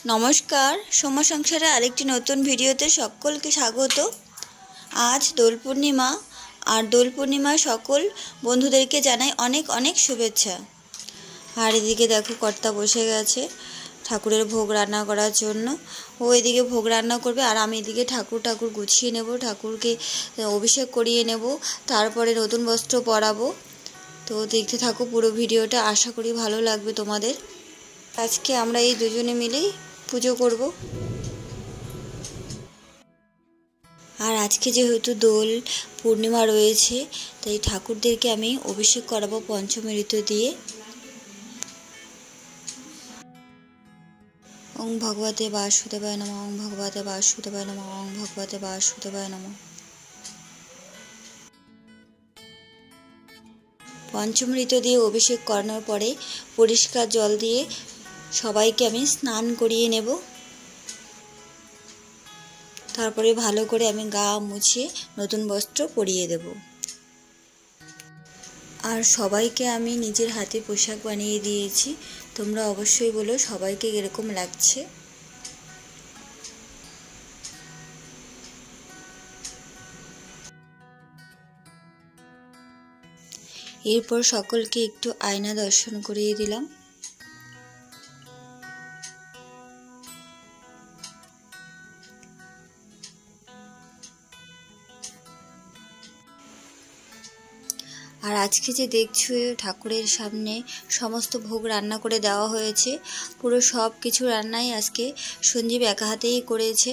नमस्कार सोमा संसारे आरेकटी नतून भिडियोते सकलके स्वागत। आज दोल पूर्णिमा और दोल पूर्णिमार सकल बंधुदेरके जानाई अनेक अनेक शुभेच्छा। और एदिके देखो कर्ता बसे गेछे ठाकुरेर भोग रान्ना करार जोन्नो। ओ एदिके भोग रान्ना करबे और आमि एदिके ठाकुर गुछिए नेब, ठाकुरके अभिषेक करिए नेब, तारपरे नतून वस्त्र पराबो। तो देखते थाको पुरो भिडियोटा, आशा करी भालो लागबे तोमादेर। आज के आमरा एई दुजोने मिलेई पुजो करब। और आज के जेहेतु दोल पूर्णिमा रयेछे ताई ठाकुरदेरके आमी अभिषेक कराबो पंचमृत दिए। ओं भगवते वासुदेवाय नमः, ओं भगवते वासुदेवाय नमः, ओं भगवते वासुदेवाय नमः। पंचमृत दिए अभिषेक करानोर परे परिष्कार जल दिए सबाइके आमी स्नान करिए नेब। तारपरे भालो करे आमी गा मुछिए नतून वस्त्र परिए देब। और सबाइके आमी निजेर हाथे पोशाक बानिए दिएछि। तोमरा अवश्यई बोलो सबाइके किरकम लागछे। एरपर सकलके एकटु आयना दर्शन करिए दिलाम। और आज के जे देखछो ठाकुरेर सामने समस्त भोग रान्ना करे देওয়া হয়েছে। পুরো সব কিছু রান্নাই আজকে সঞ্জীব একা হাতেই করেছে।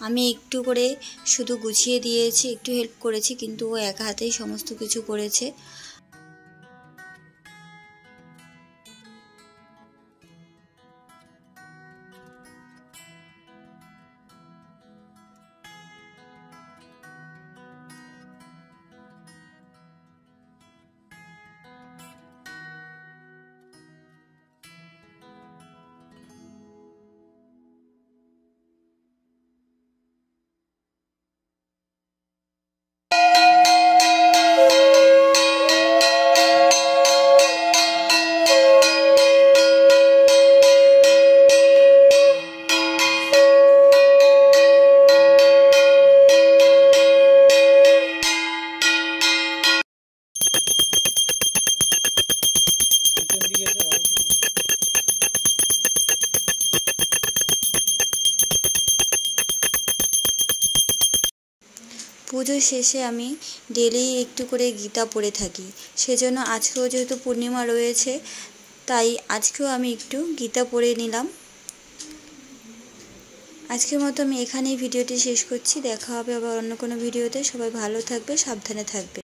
আমি একটু করে শুধু গুছিয়ে দিয়েছি, একটু হেল্প করেছি, কিন্তু ও একা হাতেই সমস্ত কিছু করেছে। পুজো শেষে আমি ডেলি একটু করে গীতা পড়ে থাকি। সেজন্য আজকেও যেহেতু পূর্ণিমা রয়েছে তাই আজকেও আমি একটু গীতা পড়ে নিলাম। আজকের মতো আমি এখানেই ভিডিওটি শেষ করছি। দেখা হবে আবার অন্য কোনো ভিডিওতে। সবাই ভালো থাকবে, সাবধানে থাকবে।